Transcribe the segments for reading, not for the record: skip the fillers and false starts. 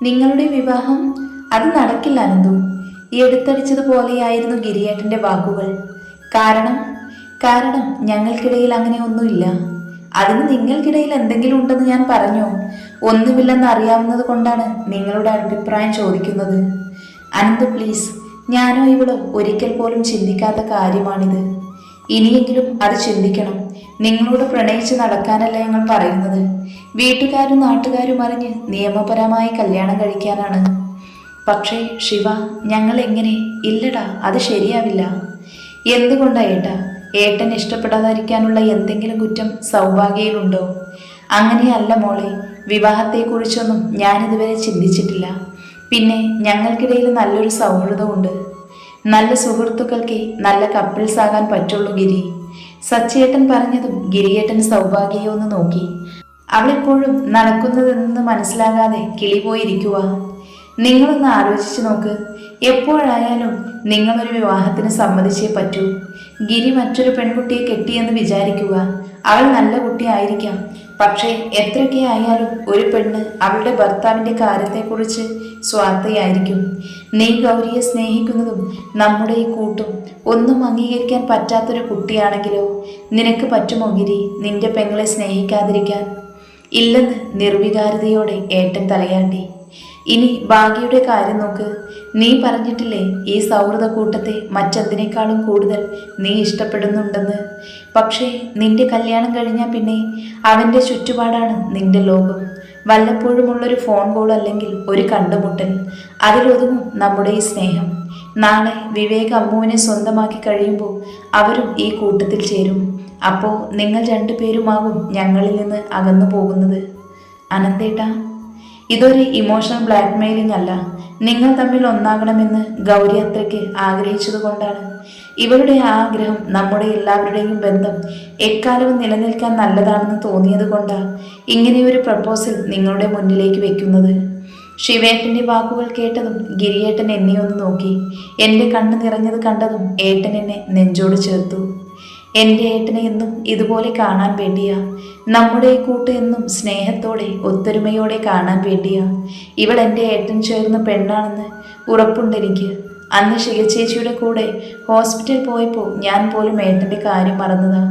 നിങ്ങളുടെ വിവാഹം അത് നടക്കില്ല അനന്തു. എടുത്തടിച്ചതുപോലെയായിരുന്നു ഗിരിയേട്ടന്റെ വാക്കുകൾ. കാരണം കാരണം ഞങ്ങൾക്കിടയിൽ അങ്ങനെ ഒന്നുമില്ല. അതിന് നിങ്ങൾക്കിടയിൽ എന്തെങ്കിലും ഉണ്ടെന്ന് ഞാൻ പറഞ്ഞോ? ഒന്നുമില്ലെന്ന് അറിയാവുന്നത് കൊണ്ടാണ് നിങ്ങളുടെ അഭിപ്രായം ചോദിക്കുന്നത്. അനന്തു പ്ലീസ്, ഞാനോ ഇവളോ ഒരിക്കൽ പോലും ചിന്തിക്കാത്ത കാര്യമാണിത്. ഇനിയെങ്കിലും അത് ചിന്തിക്കണം. നിങ്ങളോട് പ്രണയിച്ച് നടക്കാനല്ല ഞങ്ങൾ പറയുന്നത്. വീട്ടുകാരും നാട്ടുകാരും അറിഞ്ഞ് നിയമപരമായി കല്യാണം കഴിക്കാനാണ്. പക്ഷേ ശിവ, ഞങ്ങൾ എങ്ങനെ? ഇല്ലടാ, അത് ശരിയാവില്ല. എന്തുകൊണ്ടാ ഏട്ടാ? ഏട്ടൻ ഇഷ്ടപ്പെടാതിരിക്കാനുള്ള എന്തെങ്കിലും കുറ്റം സൗഭാഗ്യയിലുണ്ടോ? അങ്ങനെയല്ല മോളെ, വിവാഹത്തെക്കുറിച്ചൊന്നും ഞാനിതുവരെ ചിന്തിച്ചിട്ടില്ല. പിന്നെ ഞങ്ങൾക്കിടയിൽ നല്ലൊരു സൗഹൃദമുണ്ട്. നല്ല സുഹൃത്തുക്കൾക്ക് നല്ല കപ്പിൾസ് ആകാൻ പറ്റുള്ളൂ ഗിരി. സച്ചേട്ടൻ പറഞ്ഞതും ഗിരിയേട്ടൻ സൗഭാഗ്യയെ ഒന്ന് നോക്കി. അവളെപ്പോഴും നടക്കുന്നതെന്ന് മനസ്സിലാകാതെ കിളി പോയിരിക്കുക. നിങ്ങളൊന്ന് ആലോചിച്ച് നോക്ക്. എപ്പോഴായാലും നിങ്ങളൊരു വിവാഹത്തിന് സമ്മതിച്ചേ പറ്റൂ. ഗിരി മറ്റൊരു പെൺകുട്ടിയെ കെട്ടിയെന്ന് വിചാരിക്കുക. അവൾ നല്ല കുട്ടിയായിരിക്കാം. പക്ഷേ എത്രയൊക്കെ ആയാലും ഒരു പെണ്ണ് അവളുടെ ഭർത്താവിൻ്റെ കാര്യത്തെക്കുറിച്ച് സ്വാർത്ഥയായിരിക്കും. നീ ഗൗരിയെ സ്നേഹിക്കുന്നതും നമ്മുടെ ഈ കൂട്ടും ഒന്നും അംഗീകരിക്കാൻ പറ്റാത്തൊരു കുട്ടിയാണെങ്കിലോ? നിനക്ക് പറ്റുമോ ഗിരി നിന്റെ പെങ്ങളെ സ്നേഹിക്കാതിരിക്കാൻ? ഇല്ലെന്ന് നിർവികാരതയോടെ ഏട്ടൻ തലയാട്ടി. ഇനി ഭാഗ്യയുടെ കാര്യം നോക്ക്. നീ പറഞ്ഞിട്ടില്ലേ ഈ സൗഹൃദ കൂട്ടത്തെ മറ്റെന്തിനേക്കാളും കൂടുതൽ നീ ഇഷ്ടപ്പെടുന്നുണ്ടെന്ന്. പക്ഷേ നിന്റെ കല്യാണം കഴിഞ്ഞാൽ പിന്നെ അവൻ്റെ ചുറ്റുപാടാണ് നിന്റെ ലോകം. വല്ലപ്പോഴുമുള്ളൊരു ഫോൺ കോൾ അല്ലെങ്കിൽ ഒരു കണ്ടുമുട്ടൽ, അതിലൊതുങ്ങും നമ്മുടെ ഈ സ്നേഹം. നാളെ വിവേക് അമ്മുവിനെ സ്വന്തമാക്കി കഴിയുമ്പോൾ അവരും ഈ കൂട്ടത്തിൽ ചേരും. അപ്പോൾ നിങ്ങൾ രണ്ടുപേരുമാകും ഞങ്ങളിൽ നിന്ന് അകന്നു പോകുന്നത്. അനന്തേട്ടാ, ഇതൊരു ഇമോഷണൽ ബ്ലാക്ക് മെയിലിംഗ് അല്ല. നിങ്ങൾ തമ്മിൽ ഒന്നാകണമെന്ന് ഗൗരി അത്രയ്ക്ക് ആഗ്രഹിച്ചതുകൊണ്ടാണ്. ഇവരുടെ ആഗ്രഹം നമ്മുടെ എല്ലാവരുടെയും ബന്ധം എക്കാലവും നിലനിൽക്കാൻ നല്ലതാണെന്ന് തോന്നിയത് കൊണ്ടാണ് ഇങ്ങനെയൊരു പ്രപ്പോസൽ നിങ്ങളുടെ മുന്നിലേക്ക് വെക്കുന്നത്. ശിവേട്ടൻ്റെ വാക്കുകൾ കേട്ടതും ഗിരിയേട്ടൻ എന്നെ ഒന്ന് നോക്കി. എൻ്റെ കണ്ണ് നിറഞ്ഞത് കണ്ടതും ഏട്ടൻ എന്നെ നെഞ്ചോട് ചേർത്തു. എൻ്റെ ഏട്ടനെ എന്നും ഇതുപോലെ കാണാൻ വേണ്ടിയാ. നമ്മുടെ ഈ കൂട്ട് എന്നും സ്നേഹത്തോടെ ഒത്തൊരുമയോടെ കാണാൻ വേണ്ടിയാ. ഇവൾ എൻ്റെ ഏട്ടൻ ചേർന്ന പെണ്ണാണെന്ന് ഉറപ്പുണ്ടെനിക്ക്. അന്ന് ശിവചേച്ചിയുടെ കൂടെ ഹോസ്പിറ്റൽ പോയപ്പോൾ ഞാൻ പോലും ഏട്ടൻ്റെ കാര്യം മറന്നതാ.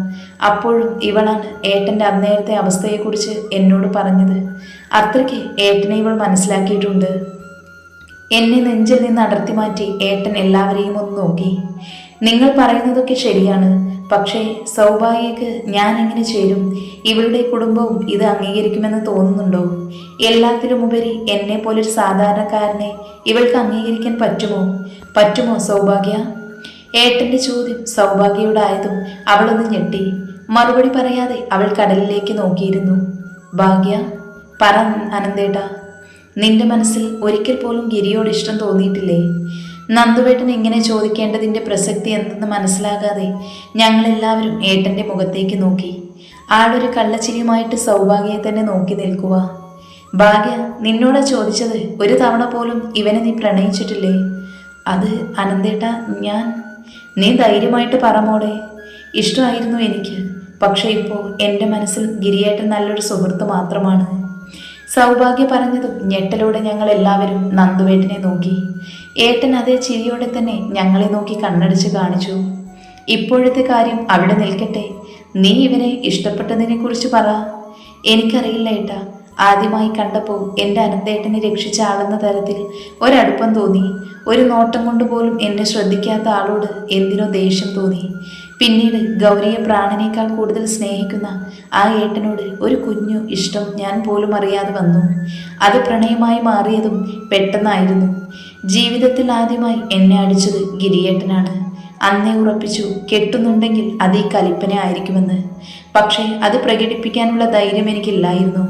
അപ്പോഴും ഇവളാണ് ഏട്ടൻ്റെ അന്നേരത്തെ അവസ്ഥയെക്കുറിച്ച് എന്നോട് പറഞ്ഞത്. അത്രയ്ക്ക് ഏട്ടനെ ഇവൾ മനസ്സിലാക്കിയിട്ടുണ്ട്. എന്നെ നെഞ്ചിൽ നിന്ന് അടർത്തി മാറ്റി ഏട്ടൻ എല്ലാവരെയും ഒന്ന് നോക്കി. നിങ്ങൾ പറയുന്നതൊക്കെ ശരിയാണ്. പക്ഷേ സൗഭാഗ്യക്ക് ഞാൻ എങ്ങനെ ചേരും? ഇവളുടെ കുടുംബവും ഇത് അംഗീകരിക്കുമെന്ന് തോന്നുന്നുണ്ടോ? എല്ലാത്തിലുമുപരി എന്നെ പോലൊരു സാധാരണക്കാരനെ ഇവൾക്ക് അംഗീകരിക്കാൻ പറ്റുമോ സൗഭാഗ്യ? ഏട്ടൻ്റെ ചോദ്യം സൗഭാഗ്യയോടായതും അവളൊന്ന് ഞെട്ടി. മറുപടി പറയാതെ അവൾ കടലിലേക്ക് നോക്കിയിരുന്നു. ഭാഗ്യ, പറ അനന്തേട്ടാ, നിന്റെ മനസ്സിൽ ഒരിക്കൽ പോലും ഗിരിയോട് ഇഷ്ടം തോന്നിയിട്ടില്ലേ? നന്ദുവേട്ടൻ ഇങ്ങനെ ചോദിക്കേണ്ടതിൻ്റെ പ്രസക്തി എന്തെന്ന് മനസ്സിലാകാതെ ഞങ്ങളെല്ലാവരും ഏട്ടൻ്റെ മുഖത്തേക്ക് നോക്കി. ആളൊരു കള്ളച്ചിരിയുമായിട്ട് സൗഭാഗ്യയെ തന്നെ നോക്കി നിൽക്കുക. ഭാഗ്യ, നിന്നോട് ചോദിച്ചത് ഒരു തവണ പോലും ഇവനെ നീ പ്രണയിച്ചിട്ടില്ലേ? അത് അനന്തേട്ട, നീ ധൈര്യമായിട്ട് പറമോടെ. ഇഷ്ടമായിരുന്നു എനിക്ക്. പക്ഷേ ഇപ്പോൾ എൻ്റെ മനസ്സിൽ ഗിരിയേട്ടൻ നല്ലൊരു സുഹൃത്ത് മാത്രമാണ്. സൗഭാഗ്യ പറഞ്ഞതും ഞെട്ടലോടെ ഞങ്ങൾ എല്ലാവരും നന്ദുവേട്ടനെ നോക്കി. ഏട്ടൻ അതേ ചിരിയോടെ തന്നെ ഞങ്ങളെ നോക്കി കണ്ണടിച്ച് കാണിച്ചു. ഇപ്പോഴത്തെ കാര്യം അവിടെ നിൽക്കട്ടെ. നീ ഇവനെ ഇഷ്ടപ്പെട്ടതിനെ കുറിച്ച് പറ. എനിക്കറിയില്ല ഏട്ടാ. ആദ്യമായി കണ്ടപ്പോൾ എൻ്റെ അനന്തേട്ടനെ രക്ഷിച്ച ആളെന്ന തരത്തിൽ ഒരടുപ്പം തോന്നി. ഒരു നോട്ടം കൊണ്ട് പോലും എന്നെ ശ്രദ്ധിക്കാത്ത ആളോട് എന്തിനോ ദേഷ്യം തോന്നി. പിന്നീട് ഗൗരിയെ പ്രാണനേക്കാൾ കൂടുതൽ സ്നേഹിക്കുന്ന ആ ഏട്ടനോട് ഒരു കുഞ്ഞു ഇഷ്ടം ഞാൻ പോലും അറിയാതെ വന്നു. അത് പ്രണയമായി മാറിയതും പെട്ടെന്നായിരുന്നു. ജീവിതത്തിൽ ആദ്യമായി എന്നെ അടിച്ചത് ഗിരിയേട്ടനാണ്. അന്നേ ഉറപ്പിച്ചു, കെട്ടുന്നുണ്ടെങ്കിൽ അത് ഈ കലിപ്പന ആയിരിക്കുമെന്ന്. പക്ഷേ അത് പ്രകടിപ്പിക്കാനുള്ള ധൈര്യം എനിക്കില്ലായിരുന്നു.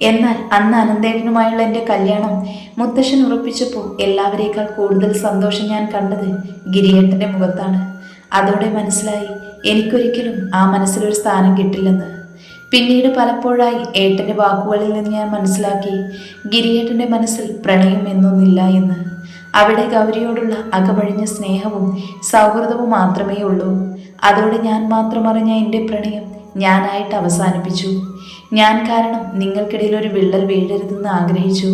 എന്നാൽ അന്ന് അനന്തേട്ടനുമായുള്ള എൻ്റെ കല്യാണം മുത്തശ്ശൻ ഉറപ്പിച്ചപ്പോൾ എല്ലാവരേക്കാൾ കൂടുതൽ സന്തോഷം ഞാൻ കണ്ടത് ഗിരിയേട്ടൻ്റെ മുഖത്താണ്. അതോടെ മനസ്സിലായി എനിക്കൊരിക്കലും ആ മനസ്സിലൊരു സ്ഥാനം കിട്ടില്ലെന്ന്. പിന്നീട് പലപ്പോഴായി ഏട്ടൻ്റെ വാക്കുകളിൽ നിന്ന് ഞാൻ മനസ്സിലാക്കി ഗിരിയേട്ടൻ്റെ മനസ്സിൽ പ്രണയം എന്നൊന്നില്ല എന്ന്. അവിടെ ഗൗരിയോടുള്ള അകമഴിഞ്ഞ സ്നേഹവും സൗഹൃദവും മാത്രമേ ഉള്ളൂ. അതോടെ ഞാൻ മാത്രം അറിഞ്ഞ എൻ്റെ പ്രണയം ഞാനായിട്ട് അവസാനിപ്പിച്ചു. ഞാൻ കാരണം നിങ്ങൾക്കിടയിൽ ഒരു വിള്ളൽ വീഴരുതെന്ന് ആഗ്രഹിച്ചു.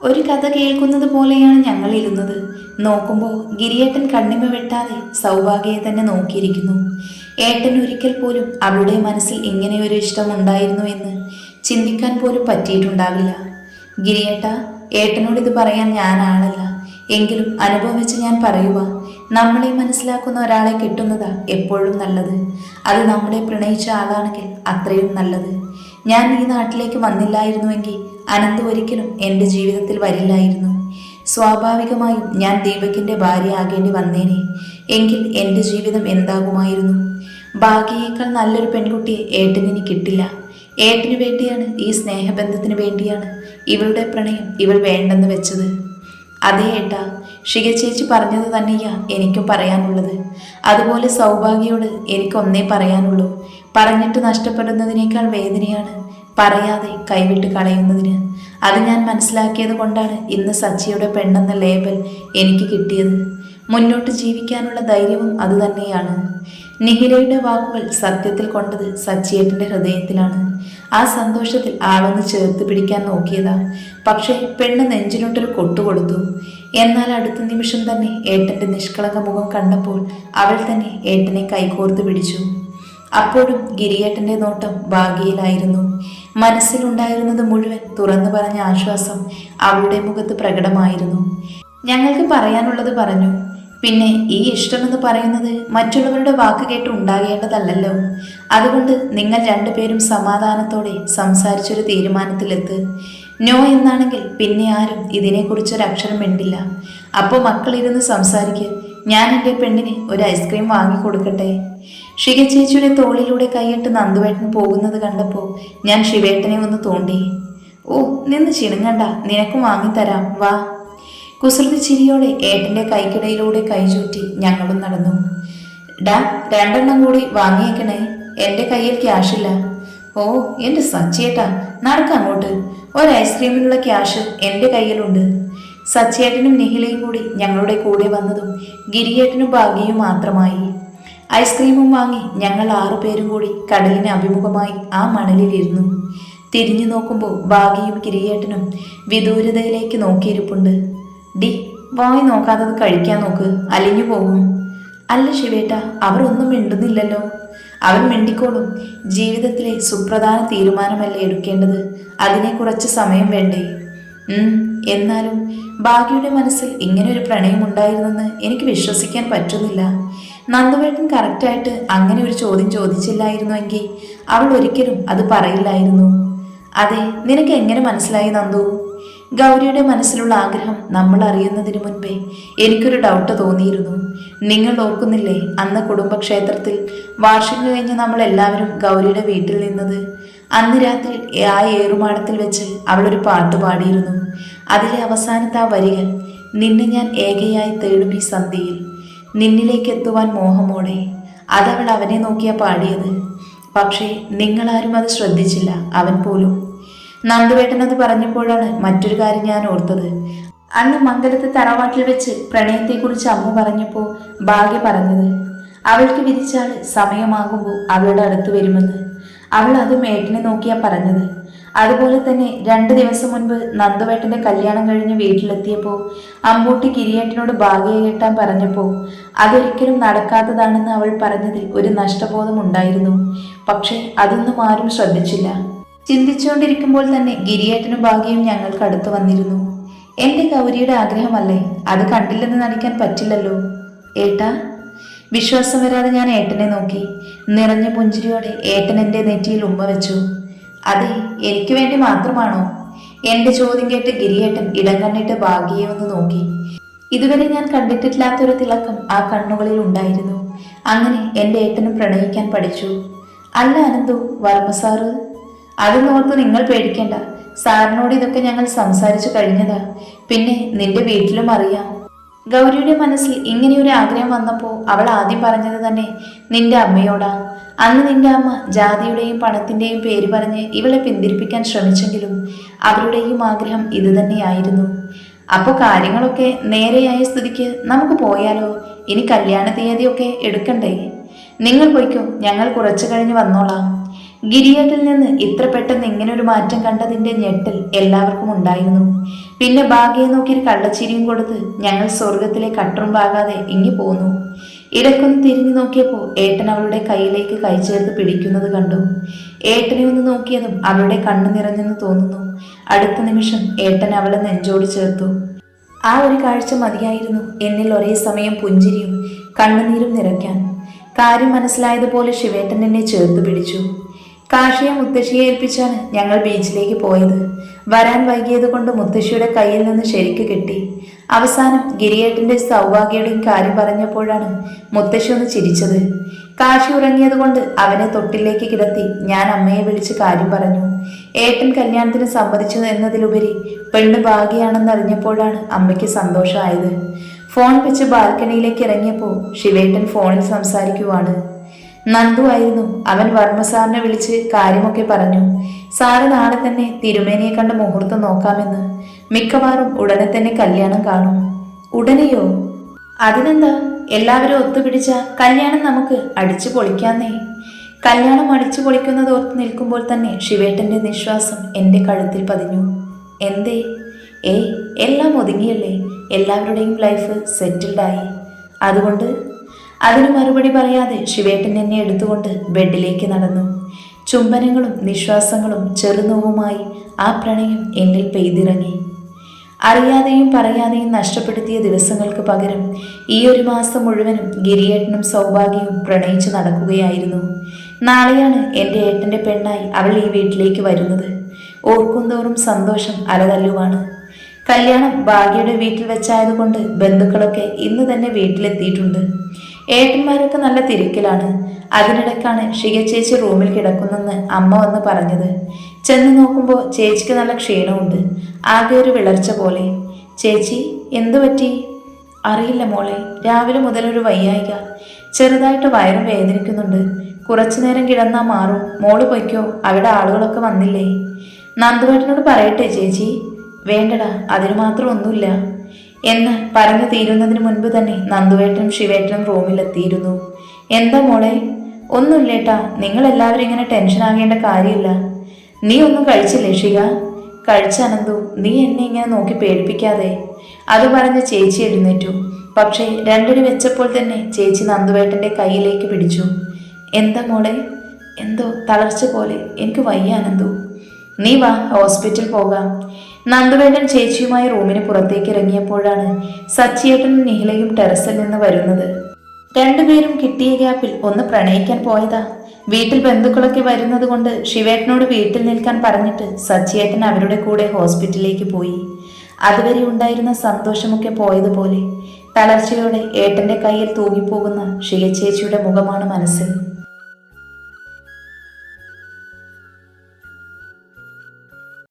ഒരു കഥ കേൾക്കുന്നത് പോലെയാണ് ഞങ്ങൾ ഇരുന്നത്. നോക്കുമ്പോൾ ഗിരിയേട്ടൻ കണ്ണിമ വെട്ടാതെ സൗഭാഗ്യയെ തന്നെ നോക്കിയിരിക്കുന്നു. ഏട്ടൻ ഒരിക്കൽ പോലും അവളുടെ മനസ്സിൽ ഇങ്ങനെയൊരു ഇഷ്ടം ഉണ്ടായിരുന്നു എന്ന് ചിന്തിക്കാൻ പോലും പറ്റിയിട്ടുണ്ടാവില്ല. ഗിരിയേട്ട, ഏട്ടനോട് ഇത് പറയാൻ ഞാൻ ആളല്ല. എങ്കിലും അനുഭവം വെച്ച് ഞാൻ പറയുക, നമ്മളെ മനസ്സിലാക്കുന്ന ഒരാളെ കിട്ടുന്നതാ എപ്പോഴും നല്ലത്. അത് നമ്മളെ പ്രണയിച്ച ആളാണെങ്കിൽ അത്രയും നല്ലത്. ഞാൻ ഈ നാട്ടിലേക്ക് വന്നില്ലായിരുന്നുവെങ്കിൽ അനന്ത് ഒരിക്കലും എൻ്റെ ജീവിതത്തിൽ വരില്ലായിരുന്നു. സ്വാഭാവികമായും ഞാൻ ദീപകിൻ്റെ ഭാര്യ ആകേണ്ടി വന്നേനെ. എങ്കിൽ എൻ്റെ ജീവിതം എന്താകുമായിരുന്നു? ഭാഗ്യയേക്കാൾ നല്ലൊരു പെൺകുട്ടിയെ ഏട്ടനിന് കിട്ടില്ല. ഏട്ടന് വേണ്ടിയാണ്, ഈ സ്നേഹബന്ധത്തിന് വേണ്ടിയാണ് ഇവളുടെ പ്രണയം ഇവൾ വേണ്ടെന്ന് വെച്ചത്. അതേ ഏട്ടാ, ഷിക ചേച്ചി പറഞ്ഞത് തന്നെയാ എനിക്കും പറയാനുള്ളത്. അതുപോലെ സൗഭാഗ്യയോട് എനിക്കൊന്നേ പറയാനുള്ളൂ. പറഞ്ഞിട്ട് നഷ്ടപ്പെടുന്നതിനേക്കാൾ വേദനയാണ് പറയാതെ കൈവിട്ട് കളയുന്നതിന്. അത് ഞാൻ മനസ്സിലാക്കിയത് കൊണ്ടാണ് ഇന്ന് സച്ചിയുടെ പെണ്ണെന്ന ലേബൽ എനിക്ക് കിട്ടിയത്. മുന്നോട്ട് ജീവിക്കാനുള്ള ധൈര്യവും അതുതന്നെയാണ്. നിഹിലയുടെ വാക്കുകൾ സത്യത്തിൽ കൊണ്ടത് സച്ചിയേട്ടൻ്റെ ഹൃദയത്തിലാണ്. ആ സന്തോഷത്തിൽ ആളൊന്ന് ചേർത്ത് പിടിക്കാൻ നോക്കിയതാ. പക്ഷേ പെണ്ണ് നെഞ്ചിനോട്ടൊരു കൊട്ടുകൊടുത്തു. എന്നാൽ അടുത്ത നിമിഷം തന്നെ ഏട്ടൻ്റെ നിഷ്കളങ്ക മുഖം കണ്ടപ്പോൾ അവൾ തന്നെ ഏട്ടനെ കൈകോർത്ത് പിടിച്ചു. അപ്പോഴും ഗിരിയേട്ടൻ്റെ നോട്ടം ഭാഗ്യയിലായിരുന്നു. മനസ്സിലുണ്ടായിരുന്നത് മുഴുവൻ തുറന്നു പറഞ്ഞ ആശ്വാസം അവളുടെ മുഖത്ത് പ്രകടമായിരുന്നു. ഞങ്ങൾക്ക് പറയാനുള്ളത് പറഞ്ഞു. പിന്നെ ഈ ഇഷ്ടമെന്ന് പറയുന്നത് മറ്റുള്ളവരുടെ വാക്ക് കേട്ട് ഉണ്ടാകേണ്ടതല്ലല്ലോ. അതുകൊണ്ട് നിങ്ങൾ രണ്ടുപേരും സമാധാനത്തോടെ സംസാരിച്ചൊരു തീരുമാനത്തിലെത്ത്. നോ എന്നാണെങ്കിൽ പിന്നെ ആരും ഇതിനെക്കുറിച്ചൊരക്ഷരം മിണ്ടില്ല. അപ്പോൾ മക്കളിരുന്ന് സംസാരിക്കുക. ഞാൻ എൻ്റെ പെണ്ണിന് ഒരു ഐസ്ക്രീം വാങ്ങിക്കൊടുക്കട്ടെ. ഷിക ചേച്ചിയുടെ തോളിലൂടെ കൈയിട്ട് നന്ദുവേട്ടൻ പോകുന്നത് കണ്ടപ്പോൾ ഞാൻ ശിവേട്ടനെ ഒന്ന് തോണ്ടി. ഓ, നിന്ന് ചിണുങ്ങണ്ട, നിനക്കും വാങ്ങിത്തരാം, വാ. കുസൃതി ചിരിയോടെ ഏട്ടൻ്റെ കൈക്കിടയിലൂടെ കൈചൂറ്റി ഞങ്ങളും നടന്നു. ഡാ, 2 കൂടി വാങ്ങിയേക്കണേ, എൻ്റെ കയ്യിൽ ക്യാഷില്ല. ഓ, എൻ്റെ സച്ചിയേട്ടാ, നടക്കങ്ങോട്ട്. ഒരു ഐസ്ക്രീമിനുള്ള ക്യാഷ് എൻ്റെ കയ്യിലുണ്ട്. സച്ചിയേട്ടനും നിഹിലയും കൂടി ഞങ്ങളുടെ കൂടെ വന്നതും ഗിരിയേട്ടനും ഭാഗ്യയും മാത്രമായി. ഐസ്ക്രീമും വാങ്ങി ഞങ്ങൾ 6 പേരും കൂടി കടലിന് അഭിമുഖമായി ആ മണലിലിരുന്നു. തിരിഞ്ഞു നോക്കുമ്പോൾ ഭാഗ്യയും ഗിരിയേട്ടനും വിദൂരതയിലേക്ക് നോക്കിയിരിപ്പുണ്ട്. ഡി, വായി നോക്കാത്തത് കഴിക്കാൻ നോക്ക്, അലിഞ്ഞു പോകും. അല്ല ശിവേട്ട, അവർ ഒന്നും മിണ്ടുന്നില്ലല്ലോ. അവൻ മിണ്ടിക്കോളും. ജീവിതത്തിലെ സുപ്രധാന തീരുമാനമല്ലേ എടുക്കേണ്ടത്, അതിനെ കുറച്ച് സമയം വേണ്ടേ? എന്നാലും ഭാഗ്യയുടെ മനസ്സിൽ ഇങ്ങനെ ഒരു പ്രണയം ഉണ്ടായിരുന്നെന്ന് എനിക്ക് വിശ്വസിക്കാൻ പറ്റുന്നില്ല. നന്ദുവേട്ടൻ കറക്റ്റായിട്ട് അങ്ങനെ ഒരു ചോദ്യം ചോദിച്ചില്ലായിരുന്നുവെങ്കിൽ അവൾ ഒരിക്കലും അത് പറയില്ലായിരുന്നു. അതെ, നിനക്ക് എങ്ങനെ മനസ്സിലായി നന്ദു? ഗൗരിയുടെ മനസ്സിലുള്ള ആഗ്രഹം നമ്മൾ അറിയുന്നതിന് മുൻപേ എനിക്കൊരു ഡൗട്ട് തോന്നിയിരുന്നു. നിങ്ങൾ ഓർക്കുന്നില്ലേ, അന്ന് കുടുംബക്ഷേത്രത്തിൽ വാർഷികം കഴിഞ്ഞ് നമ്മൾ എല്ലാവരും ഗൗരിയുടെ വീട്ടിൽ നിന്നത്? അന്ന് രാത്രി ആ ഏറുമാടത്തിൽ വെച്ച് അവളൊരു പാട്ട് പാടിയിരുന്നു. അതിലെ അവസാനത്തെ ആ വരികൾ, നിന്നെ ഞാൻ ഏകയായി തേടും ഈ സന്ധ്യയിൽ, നിന്നിലേക്ക് എത്തുവാൻ മോഹമോടെ. അതവൾ അവനെ നോക്കിയാ പാടിയത്. പക്ഷേ നിങ്ങളാരും അത് ശ്രദ്ധിച്ചില്ല, അവൻ പോലും. നന്ദുവേട്ടൻ അത് പറഞ്ഞപ്പോഴാണ് മറ്റൊരു കാര്യം ഞാൻ ഓർത്തത്. അന്ന് മംഗലത്തെ തറവാട്ടിൽ വെച്ച് പ്രണയത്തെക്കുറിച്ച് അമ്മ പറഞ്ഞപ്പോൾ ഭാഗ്യ പറഞ്ഞത്, അവൾക്ക് വിധിച്ചാൽ സമയമാകുമ്പോൾ അവളുടെ അടുത്ത് വരുമെന്ന്. അവൾ അതും ഏട്ടനെ നോക്കിയാ പറഞ്ഞത്. അതുപോലെ തന്നെ 2 ദിവസം മുൻപ് നന്ദുവേട്ടൻ്റെ കല്യാണം കഴിഞ്ഞ് വീട്ടിലെത്തിയപ്പോൾ അമ്മൂട്ടി ഗിരിയേട്ടനോട് ഭാഗ്യയെ കെട്ടാൻ പറഞ്ഞപ്പോൾ അതൊരിക്കലും നടക്കാത്തതാണെന്ന് അവൾ പറഞ്ഞതിൽ ഒരു നഷ്ടബോധം ഉണ്ടായിരുന്നു. പക്ഷേ അതൊന്നും ആരും ശ്രദ്ധിച്ചില്ല. ചിന്തിച്ചുകൊണ്ടിരിക്കുമ്പോൾ തന്നെ ഗിരിയേട്ടനും ഭാഗ്യയും ഞങ്ങൾക്ക് അടുത്ത് വന്നിരുന്നു. എൻ്റെ ഗൗരിയുടെ ആഗ്രഹമല്ലേ, അത് കണ്ടില്ലെന്ന് നടിക്കാൻ പറ്റില്ലല്ലോ ഏട്ടാ. വിശ്വാസം വരാതെ ഞാൻ ഏട്ടനെ നോക്കി. നിറഞ്ഞ പുഞ്ചിരിയോടെ ഏട്ടൻ എൻ്റെ നെറ്റിയിൽ ഉമ്മ വെച്ചു. അതെ, എനിക്ക് വേണ്ടി മാത്രമാണോ? എൻ്റെ ചോദ്യം കേട്ട് ഗിരിയേട്ടൻ ഇടം കണ്ണിട്ട് ഭാഗ്യയെ ഒന്ന് നോക്കി. ഇതുവരെ ഞാൻ കണ്ടിട്ടില്ലാത്തൊരു തിളക്കം ആ കണ്ണുകളിൽ ഉണ്ടായിരുന്നു. അങ്ങനെ എൻ്റെ ഏട്ടനും പ്രണയിക്കാൻ പഠിച്ചു. അല്ല അനന്തു, വർമ്മ സാറ്? അതിനോർത്ത് നിങ്ങൾ പേടിക്കേണ്ട. സാറിനോട് ഇതൊക്കെ ഞങ്ങൾ സംസാരിച്ചു കഴിഞ്ഞതാ. പിന്നെ നിന്റെ വീട്ടിലും അറിയാം. ഗൗരിയുടെ മനസ്സിൽ ഇങ്ങനെയൊരു ആഗ്രഹം വന്നപ്പോൾ അവൾ ആദ്യം പറഞ്ഞത് തന്നെ നിന്റെ അമ്മയോടാ. അന്ന് നിന്റെ അമ്മ ജാതിയുടെയും പണത്തിൻ്റെയും പേര് പറഞ്ഞ് ഇവളെ പിന്തിരിപ്പിക്കാൻ ശ്രമിച്ചെങ്കിലും അവരുടെയും ആഗ്രഹം ഇത് തന്നെയായിരുന്നു. അപ്പോൾ കാര്യങ്ങളൊക്കെ നേരെയായ സ്ഥിതിക്ക് നമുക്ക് പോയാലോ? ഇനി കല്യാണ തീയതിയൊക്കെ എടുക്കണ്ടേ? നിങ്ങൾ പോയിക്കോ, ഞങ്ങൾ കുറച്ചു കഴിഞ്ഞ് വന്നോളാം. ഗിരിയേട്ടിൽ നിന്ന് ഇത്ര പെട്ടെന്ന് ഇങ്ങനൊരു മാറ്റം കണ്ടതിന്റെ ഞെട്ടൽ എല്ലാവർക്കും ഉണ്ടായിരുന്നു. പിന്നെ ഭാഗ്യയെ നോക്കി ഒരു കള്ളച്ചിരിയും കൊടുത്ത് ഞങ്ങൾ സ്വർഗത്തിലെ കട്ടുറുമ്പാകാതെ ഇങ്ങി പോന്നു. ഇടയ്ക്കൊന്ന് തിരിഞ്ഞു നോക്കിയപ്പോൾ ഏട്ടൻ അവളുടെ കയ്യിലേക്ക് കൈ ചേർത്ത് പിടിക്കുന്നത് കണ്ടു. ഏട്ടനെ ഒന്ന് നോക്കിയതും അവളുടെ കണ്ണു നിറഞ്ഞെന്ന് തോന്നുന്നു. അടുത്ത നിമിഷം ഏട്ടൻ അവളെ നെഞ്ചോട് ചേർത്തു. ആ ഒരു കാഴ്ച മതിയായിരുന്നു എന്നിൽ ഒരേ സമയം പുഞ്ചിരിയും കണ്ണുനീരും നിറയ്ക്കാൻ. കാര്യം മനസ്സിലായതുപോലെ ശിവേട്ടൻ എന്നെ ചേർത്ത് പിടിച്ചു. കാശിയെ മുത്തശ്ശിയെ ഏൽപ്പിച്ചാണ് ഞങ്ങൾ ബീച്ചിലേക്ക് പോയത്. വരാൻ വൈകിയത് കൊണ്ട് മുത്തശ്ശിയുടെ കയ്യിൽ നിന്ന് ശരിക്ക് കിട്ടി. അവസാനം ഗിരിയേട്ടന്റെ സൗഭാഗ്യയുടെയും കാര്യം പറഞ്ഞപ്പോഴാണ് മുത്തശ്ശി ഒന്ന് ചിരിച്ചത്. കാശി ഉറങ്ങിയത് കൊണ്ട് അവനെ തൊട്ടിലേക്ക് കിടത്തി ഞാൻ അമ്മയെ വിളിച്ച് കാര്യം പറഞ്ഞു. ഏട്ടൻ കല്യാണത്തിന് സമ്മതിച്ചു എന്നതിലുപരി പെണ്ണ് ഭാഗ്യയാണെന്ന് അറിഞ്ഞപ്പോഴാണ് അമ്മയ്ക്ക് സന്തോഷമായത്. ഫോൺ വെച്ച് ബാൽക്കണിയിലേക്ക് ഇറങ്ങിയപ്പോൾ ശിവേട്ടൻ ഫോണിൽ സംസാരിക്കുവാണ്. നന്ദു ആയിരുന്നു. അവൻ വർമ്മ സാറിനെ വിളിച്ച് കാര്യമൊക്കെ പറഞ്ഞു. സാറ് നാളെ തന്നെ തിരുമേനിയെ കണ്ട് മുഹൂർത്തം നോക്കാമെന്ന്. മിക്കവാറും ഉടനെ തന്നെ കല്യാണം കാണും. ഉടനെയോ? അതിനെന്താ, എല്ലാവരും ഒത്തുപിടിച്ച കല്യാണം നമുക്ക് അടിച്ചു പൊളിക്കാന്നേ. കല്യാണം അടിച്ചു പൊളിക്കുന്നത് ഓർത്ത് നിൽക്കുമ്പോൾ തന്നെ ശിവേട്ടന്റെ നിശ്വാസം എൻ്റെ കഴുത്തിൽ പതിഞ്ഞു. എന്തേ? ഏയ്, എല്ലാം ഒതുങ്ങിയല്ലേ. എല്ലാവരുടെയും ലൈഫ് സെറ്റിൽഡായി. അതുകൊണ്ട് അതിന് മറുപടി പറയാതെ ശിവേട്ടൻ എന്നെ എടുത്തുകൊണ്ട് ബെഡിലേക്ക് നടന്നു. ചുംബനങ്ങളും നിശ്വാസങ്ങളും ചെറുനോവുമായി ആ പ്രണയം എന്നിൽ പെയ്തിറങ്ങി. അറിയാതെയും പറയാതെയും നഷ്ടപ്പെടുത്തിയ ദിവസങ്ങൾക്ക് പകരം ഈ ഒരു മാസം മുഴുവനും ഗിരിയേട്ടനും സൗഭാഗ്യവും പ്രണയിച്ച് നടക്കുകയായിരുന്നു. നാളെയാണ് എൻ്റെ ഏട്ടൻ്റെ പെണ്ണായി അവൾ ഈ വീട്ടിലേക്ക് വരുന്നത്. ഓർക്കുന്തോറും സന്തോഷം അലതല്ലുവാണ്. കല്യാണം ഭാഗ്യയുടെ വീട്ടിൽ വെച്ചായതുകൊണ്ട് ബന്ധുക്കളൊക്കെ ഇന്ന് തന്നെ വീട്ടിലെത്തിയിട്ടുണ്ട്. ഏട്ടന്മാരൊക്കെ നല്ല തിരക്കിലാണ്. അതിനിടയ്ക്കാണ് ഷിക ചേച്ചി റൂമിൽ കിടക്കുന്നെന്ന് അമ്മ വന്ന് പറഞ്ഞത്. ചെന്ന് നോക്കുമ്പോൾ ചേച്ചിക്ക് നല്ല ക്ഷീണമുണ്ട്. ആകെ ഒരു വിളർച്ച പോലെ. ചേച്ചി, എന്തു പറ്റി? അറിയില്ല മോളെ, രാവിലെ മുതലൊരു വയ്യായിക. ചെറുതായിട്ട് വയറും വേദനിക്കുന്നുണ്ട്. കുറച്ചു നേരം കിടന്നാൽ മാറും. മോള് പൊയ്ക്കോ, അവിടെ ആളുകളൊക്കെ വന്നില്ലേ. നന്ദുവേട്ടനോട് പറയട്ടെ ചേച്ചി? വേണ്ടടാ, അതിനു മാത്രം ഒന്നുമില്ല എന്ന് പറഞ്ഞു തീരുന്നതിന് മുൻപ് തന്നെ നന്ദുവേട്ടനും ശിവേട്ടനും റൂമിലെത്തിയിരുന്നു. എന്താ മോളെ? ഒന്നുമില്ലേട്ടാ, നിങ്ങളെല്ലാവരും ഇങ്ങനെ ടെൻഷനാകേണ്ട കാര്യമില്ല. നീ ഒന്നും കഴിച്ചില്ലേ ഷിക? കഴിച്ച അനന്തു, നീ എന്നെ ഇങ്ങനെ നോക്കി പേടിപ്പിക്കാതെ. അത് പറഞ്ഞ് ചേച്ചി എഴുന്നേറ്റു. പക്ഷേ രണ്ടിന് വെച്ചപ്പോൾ തന്നെ ചേച്ചി നന്ദുവേട്ടൻ്റെ കയ്യിലേക്ക് പിടിച്ചു. എന്താ മോളെ? എന്തോ തളർച്ച പോലെ. എനിക്ക് വയ്യ അനന്തു. നീ വാ, ഹോസ്പിറ്റൽ പോകാം. നന്ദുവേട്ടൻ ചേച്ചിയുമായി റൂമിന് പുറത്തേക്ക് ഇറങ്ങിയപ്പോഴാണ് സച്ചിയേട്ടനും നിഹിലയും ടെറസിൽ നിന്ന് വരുന്നത്. രണ്ടുപേരും കിട്ടിയ ഗ്യാപ്പിൽ ഒന്ന് പ്രണയിക്കാൻ പോയതാ. വീട്ടിൽ ബന്ധുക്കളൊക്കെ വരുന്നത് കൊണ്ട് ശിവേട്ടനോട് വീട്ടിൽ നിൽക്കാൻ പറഞ്ഞിട്ട് സച്ചിയേട്ടൻ അവരുടെ കൂടെ ഹോസ്പിറ്റലിലേക്ക് പോയി. അതുവരെ ഉണ്ടായിരുന്ന സന്തോഷമൊക്കെ പോയതുപോലെ തളർച്ചയോടെ ഏട്ടന്റെ കയ്യിൽ തൂങ്ങിപ്പോകുന്ന ഷിക ചേച്ചിയുടെ മുഖമാണ് മനസ്സിൽ.